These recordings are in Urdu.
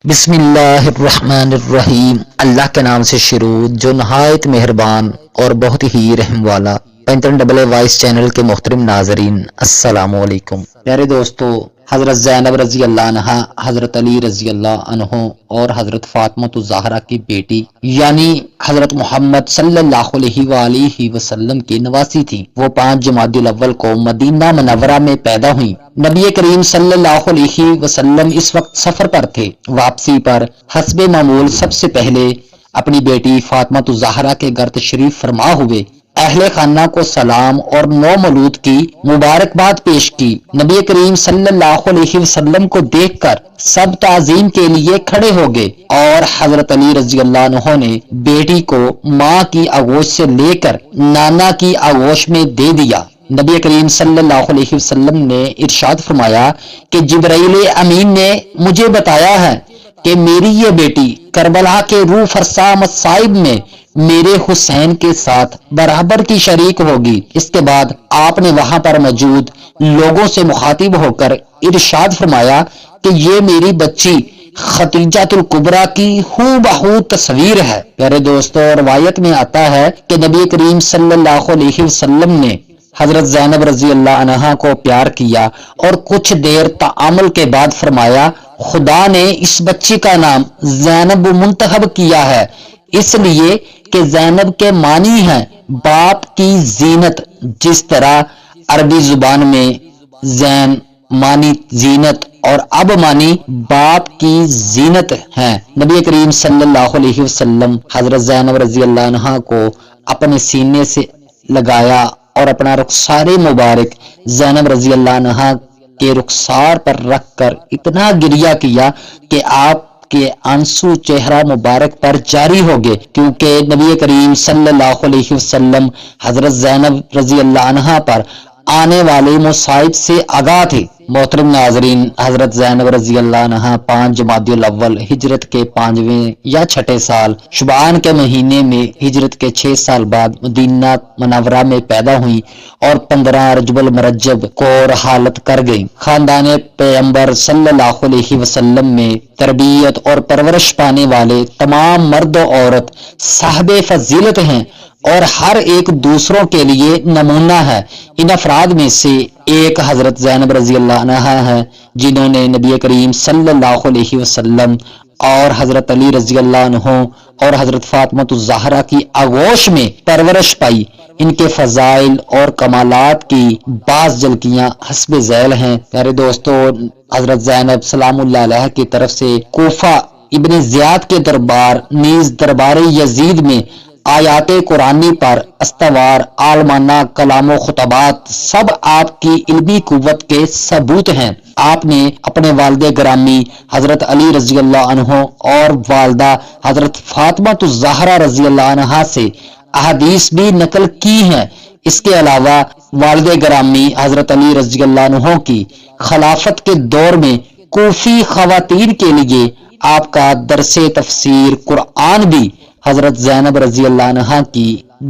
بسم اللہ الرحمن الرحیم، اللہ کے نام سے شروع جو نہایت مہربان اور بہت ہی رحم والا۔ وائس چینل کے محترم ناظرین، السلام علیکم۔ پیارے دوستو، حضرت زینب رضی اللہ عنہا حضرت علی رضی اللہ عنہ اور حضرت فاطمہ الزہرا کی بیٹی یعنی حضرت محمد صلی اللہ علیہ وآلہ وسلم کی نواسی تھی۔ وہ 5 جمادی الاول کو مدینہ منورہ میں پیدا ہوئی۔ نبی کریم صلی اللہ علیہ وسلم اس وقت سفر پر تھے۔ واپسی پر حسب معمول سب سے پہلے اپنی بیٹی فاطمہ الزہرا کے گھر تشریف فرما ہوئے اہل خانہ کو سلام اور نو مولود کی مبارکباد پیش کی۔ نبی کریم صلی اللہ علیہ وسلم کو دیکھ کر سب تعظیم کے لیے کھڑے ہو گئے اور حضرت علی رضی اللہ عنہ نے بیٹی کو ماں کی آغوش سے لے کر نانا کی آغوش میں دے دیا۔ نبی کریم صلی اللہ علیہ وسلم نے ارشاد فرمایا کہ جبرائیل امین نے مجھے بتایا ہے کہ میری یہ بیٹی کربلا کے روح فرسا مصائب میں میرے حسین کے ساتھ برابر کی شریک ہوگی۔ اس کے بعد آپ نے وہاں پر موجود لوگوں سے مخاطب ہو کر ارشاد فرمایا کہ یہ میری بچی ختیجہ الکبریٰ کی ہو بہو تصویر ہے۔ پیارے دوستو، روایت میں آتا ہے کہ نبی کریم صلی اللہ علیہ وسلم نے حضرت زینب رضی اللہ عنہا کو پیار کیا اور کچھ دیر تعامل کے بعد فرمایا، خدا نے اس بچی کا نام زینب منتخب کیا ہے اس لیے کہ زینب کے معنی ہے باپ کی زینت۔ جس طرح عربی زبان میں زین معنی زینت اور اب معنی باپ کی زینت ہے۔ نبی کریم صلی اللہ علیہ وسلم حضرت زینب رضی اللہ عنہا کو اپنے سینے سے لگایا اور اپنا رخسار مبارک زینب رضی اللہ عنہا کے رخسار پر رکھ کر اتنا گریہ کیا کہ آپ کے آنسو چہرہ مبارک پر جاری ہو گئے، کیونکہ نبی کریم صلی اللہ علیہ وسلم حضرت زینب رضی اللہ عنہا پر آنے والے مصائب سے آگاہ تھے۔ محترم ناظرین، حضرت زینب رضی اللہ عنہا 5 جمادی الاول ہجرت کے 5ویں یا 6 سال شعبان کے مہینے میں ہجرت کے 6 سال بعد مدینہ منورہ میں پیدا ہوئی اور 15 رجب المرجب کو رحالت کر گئی۔ خاندان پیغمبر صلی اللہ علیہ وسلم میں تربیت اور پرورش پانے والے تمام مرد و عورت صاحب فضیلت ہیں اور ہر ایک دوسروں کے لیے نمونہ ہے۔ ان افراد میں سے ایک حضرت زینب رضی اللہ عنہا ہے جنہوں نے نبی کریم صلی اللہ علیہ وسلم اور حضرت علی رضی اللہ عنہ اور حضرت فاطمہ الزہرا کی آغوش میں پرورش پائی۔ ان کے فضائل اور کمالات کی بعض جھلکیاں حسب ذیل ہیں۔ پیارے دوستو، حضرت زینب سلام اللہ علیہ کی طرف سے کوفہ ابن زیاد کے دربار نیز دربار یزید میں آیات قرآنی پر استوار عالمانہ کلام و خطبات سب آپ کی علمی قوت کے ثبوت ہیں۔ آپ نے اپنے والد گرامی حضرت علی رضی اللہ عنہ اور والدہ حضرت فاطمہ الزہرا رضی اللہ عنہا سے احادیث بھی نقل کی ہیں۔ اس کے علاوہ والد گرامی حضرت علی رضی اللہ عنہ کی خلافت کے دور میں کوفی خواتین کے لیے آپ کا درس تفسیر قرآن بھی حضرت زینب رضی اللہ عنہا کی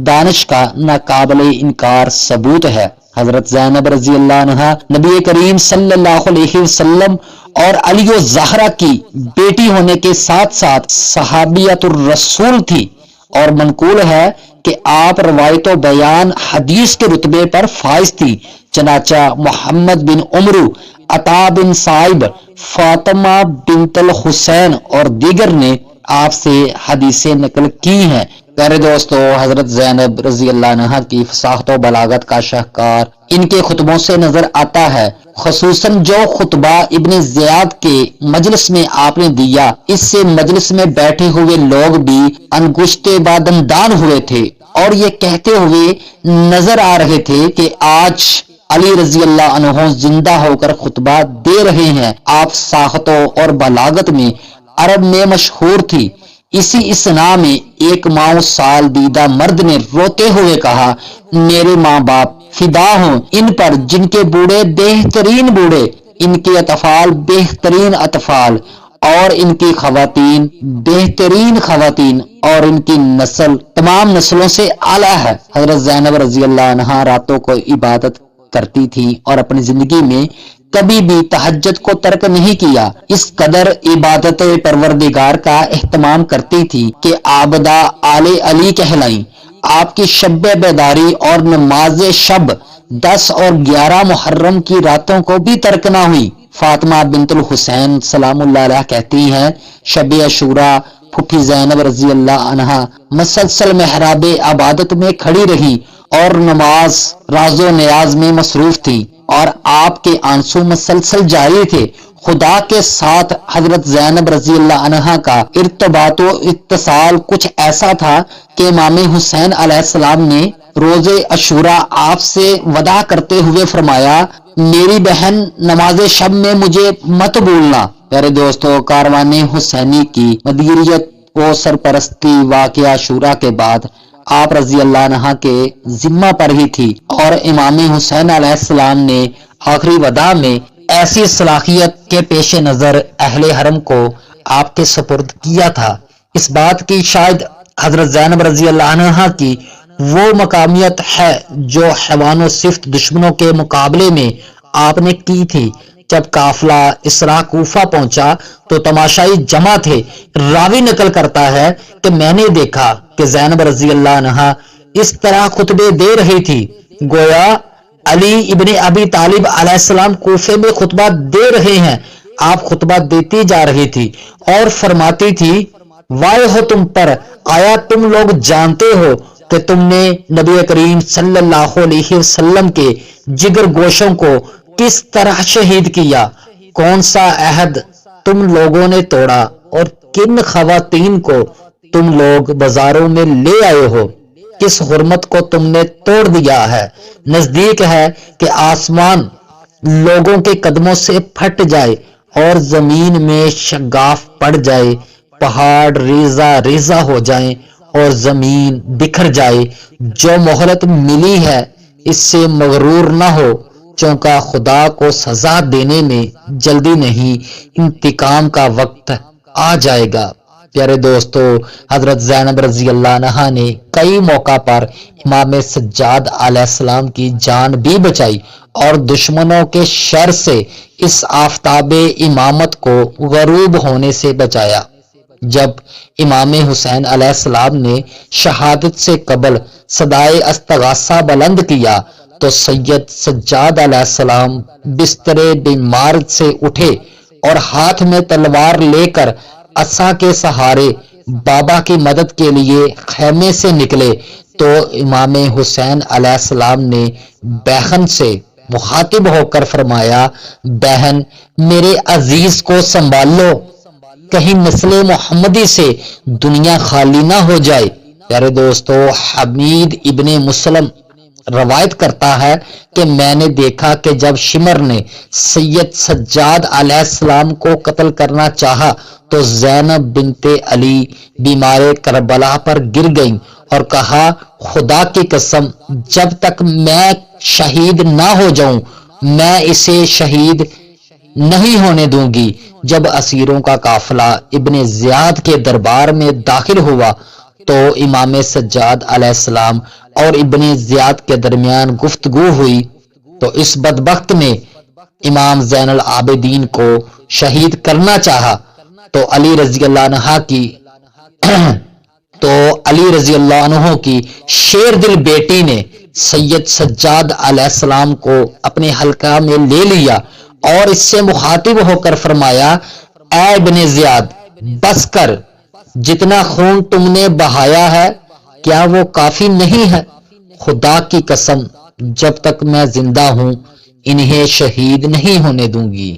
دانش کا ناقابل انکار ثبوت ہے۔ حضرت زینب رضی اللہ عنہا نبی کریم صلی اللہ علیہ وسلم اور علی الزہرا کی بیٹی ہونے کے ساتھ ساتھ صحابیت الرسول تھی، اور منقول ہے کہ آپ روایت و بیان حدیث کے رتبے پر فائز تھی۔ چنانچہ محمد بن عمرو، عطا بن صائب، فاطمہ بنت الحسین اور دیگر نے آپ سے حدیثیں نقل کی ہیں۔ پیارے دوستو، حضرت زینب رضی اللہ عنہا کی فصاحت و بلاغت کا شاہکار ان کے خطبوں سے نظر آتا ہے، خصوصاً جو خطبہ ابن زیاد کے مجلس میں آپ نے دیا، اس سے مجلس میں بیٹھے ہوئے لوگ بھی انگشت بادندان ہوئے تھے اور یہ کہتے ہوئے نظر آ رہے تھے کہ آج علی رضی اللہ عنہ زندہ ہو کر خطبہ دے رہے ہیں۔ آپ ساخت اور بلاغت میں عرب میں مشہور تھی۔ اسی اسنا میں ایک 9 سال دیدہ مرد نے روتے ہوئے کہا، میرے ماں باپ فدا ہوں ان پر جن کے بوڑھے بہترین بوڑھے، ان کے اطفال بہترین اطفال اور ان کی خواتین بہترین خواتین اور ان کی نسل تمام نسلوں سے اعلیٰ ہے۔ حضرت زینب رضی اللہ عنہا راتوں کو عبادت کرتی تھی اور اپنی زندگی میں کبھی بھی تہجد کو ترک نہیں کیا، اس قدر عبادت پروردگار کا اہتمام کرتی تھی کہ عابدہ آل علی کہلائیں۔ آپ کی شب بیداری اور نماز شب 10 اور 11 محرم کی راتوں کو بھی ترک نہ ہوئی۔ فاطمہ بنت الحسین سلام اللہ علیہ کہتی ہیں، شب عاشوراء پھوپھی زینب رضی اللہ عنہا مسلسل محراب عبادت میں کھڑی رہی اور نماز راز و نیاز میں مصروف تھی، اور آپ کے آنسو مسلسل جاری تھے۔ خدا کے ساتھ حضرت زینب رضی اللہ عنہا کا ارتباط و اتصال کچھ ایسا تھا کہ امام حسین علیہ السلام نے روز عاشوراء آپ سے وداع کرتے ہوئے فرمایا، میری بہن نماز شب میں مجھے مت بھولنا۔ پیارے دوستو، کاروان حسینی کی مدیریت و سرپرستی واقعہ عاشوراء کے بعد آپ رضی اللہ عنہ کے ذمہ پر ہی تھی، اور امام حسین علیہ السلام نے آخری وداع میں ایسی صلاحیت کے پیش نظر اہل حرم کو آپ کے سپرد کیا تھا۔ اس بات کی شاید حضرت زینب رضی اللہ عنہ کی وہ مقامیت ہے جو حیوان و صفت دشمنوں کے مقابلے میں آپ نے کی تھی۔ جب قافلہ اسرا کوفہ پہنچا تو تماشائی جمع تھے۔ راوی نقل کرتا ہے کہ میں نے دیکھا کہ زینب رضی اللہ عنہا اس طرح خطبے دے رہی تھی گویا علی ابن ابی طالب علیہ السلام کوفے میں خطبہ دے رہے ہیں۔ آپ خطبہ دیتی جا رہی تھی اور فرماتی تھی، وائے ہو تم پر، آیا تم لوگ جانتے ہو کہ تم نے نبی کریم صلی اللہ علیہ وسلم کے جگر گوشوں کو کس طرح شہید کیا؟ کون سا عہد تم لوگوں نے توڑا اور کن خواتین کو تم لوگ بازاروں میں لے آئے ہو؟ کس حرمت کو تم نے توڑ دیا ہے؟ نزدیک ہے کہ آسمان لوگوں کے قدموں سے پھٹ جائے اور زمین میں شگاف پڑ جائے، پہاڑ ریزہ ریزہ ہو جائیں اور زمین بکھر جائے۔ جو مہلت ملی ہے اس سے مغرور نہ ہو، چونکہ خدا کو سزا دینے میں جلدی نہیں، انتقام کا وقت آ جائے گا۔ پیارے دوستو، حضرت زینب رضی اللہ عنہا نے کئی موقع پر امام سجاد علیہ السلام کی جان بھی بچائی اور دشمنوں کے شر سے اس آفتاب امامت کو غروب ہونے سے بچایا۔ جب امام حسین علیہ السلام نے شہادت سے قبل صدائے استغاثہ بلند کیا تو سید سجاد علیہ السلام بستر بیمار سے اٹھے اور ہاتھ میں تلوار لے کر عصا کے سہارے بابا کی مدد کے لیے خیمے سے نکلے تو امام حسین علیہ السلام نے بہن سے مخاطب ہو کر فرمایا، بہن میرے عزیز کو سنبھال لو، کہیں نسل محمدی سے دنیا خالی نہ ہو جائے۔ پیارے دوستو، حمید ابن مسلم روایت کرتا ہے کہ میں نے دیکھا کہ جب شمر نے سید سجاد علیہ السلام کو قتل کرنا چاہا تو زینب بنت علی بیمار کربلا پر گر گئیں اور کہا، خدا کی قسم جب تک میں شہید نہ ہو جاؤں میں اسے شہید نہیں ہونے دوں گی۔ جب اسیروں کا قافلہ ابن زیاد کے دربار میں داخل ہوا تو امام سجاد علیہ السلام اور ابن زیاد کے درمیان گفتگو ہوئی تو اس بدبخت نے امام زین العابدین کو شہید کرنا چاہا تو علی رضی اللہ عنہ کی شیر دل بیٹی نے سید سجاد علیہ السلام کو اپنے حلقہ میں لے لیا اور اس سے مخاطب ہو کر فرمایا، اے ابن زیاد بس کر، جتنا خون تم نے بہایا ہے کیا وہ کافی نہیں ہے؟ خدا کی قسم جب تک میں زندہ ہوں انہیں شہید نہیں ہونے دوں گی۔